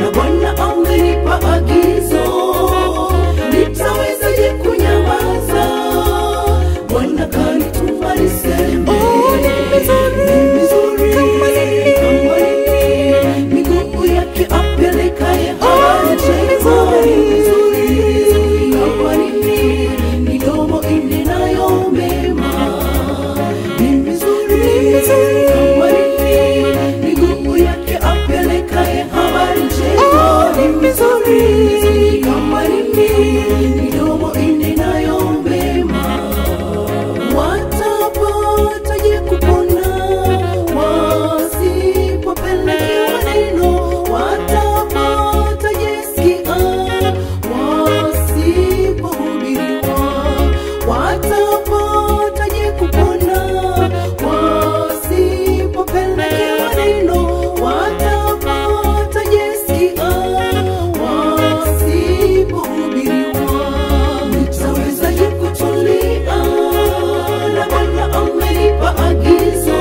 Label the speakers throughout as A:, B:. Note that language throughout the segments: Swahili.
A: na Bwana amenipa agizo, nitawezaje kunyamaza? Bwana kanituma niseme, mizuri kama nini, miguu yake apelekaye habari njema. Mizuri kama nini, midomo inenayo mema. Mizuri kama nini, miguu yake apelekaye habari njema. Mizuri kama nini, midomo inenayo mema. Watapataje kupona wasipopelekewa neno? Watapataje sikia wasipohubiriwa? Watapataje kupona wasipopelekewa neno? Watapataje sikia wasipohubiriwa? Nitawezaje kutulia na Bwana amenipa agizo?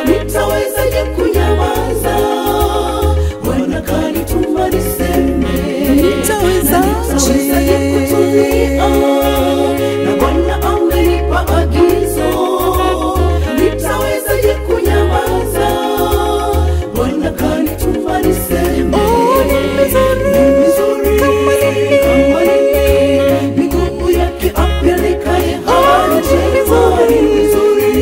A: Nitawezaje kunyamaza? Bwana kanituma niseme. Nitawezaje kutulia na Bwana amenipa agizo? Nitawezaje kunyamaza? Bwana kanituma niseme. Mizuri kama nini, miguu yake apelekaye habari njema. Mizuri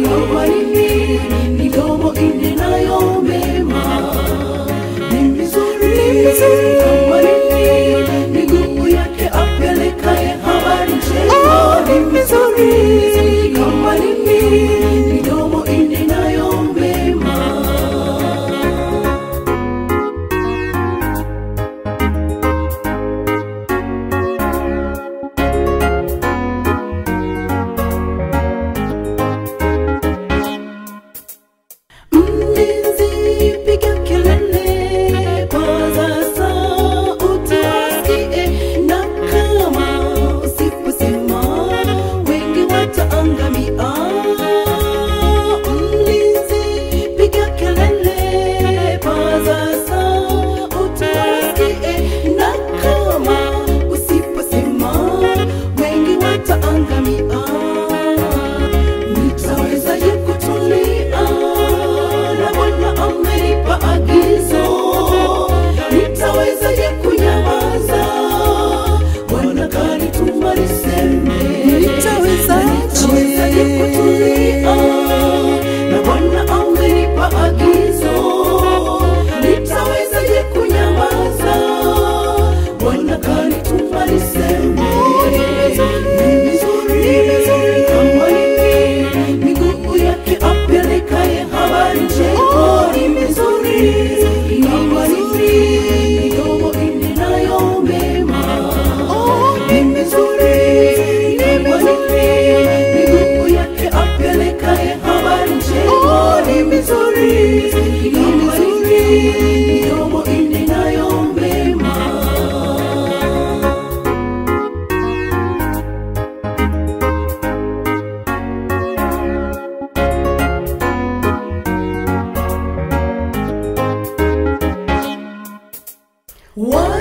A: kama nini, midomo inenayo mema. Mizuri kama nini, miguu yake apelekaye habari njema. Mizuri kama nini, midomo inenayo mema. Mlinzi piga kelele, paza sauti wasikie, na kama usiposema wengi wataangamia. Mlinzi piga kelele, paza sauti wasikie, na kama usiposema wengi wataangamia. Nitawezaje kutulia na Bwana amenipa agizo? Nitawezaje kunyamaza? Bwana kanituma niseme. Nitawezaje kutulia na Bwana amenipa agizo? Nitawezaje kunyamaza? Bwana kanituma niseme. Mizuri kama nini, miguu yake apelekaye habari njema. Mizuri kama nini, midomo inenayo mema. Mizuri kama nini, miguu yake apelekaye habari njema. Mizuri kama nini, midomo inenayo mema. What?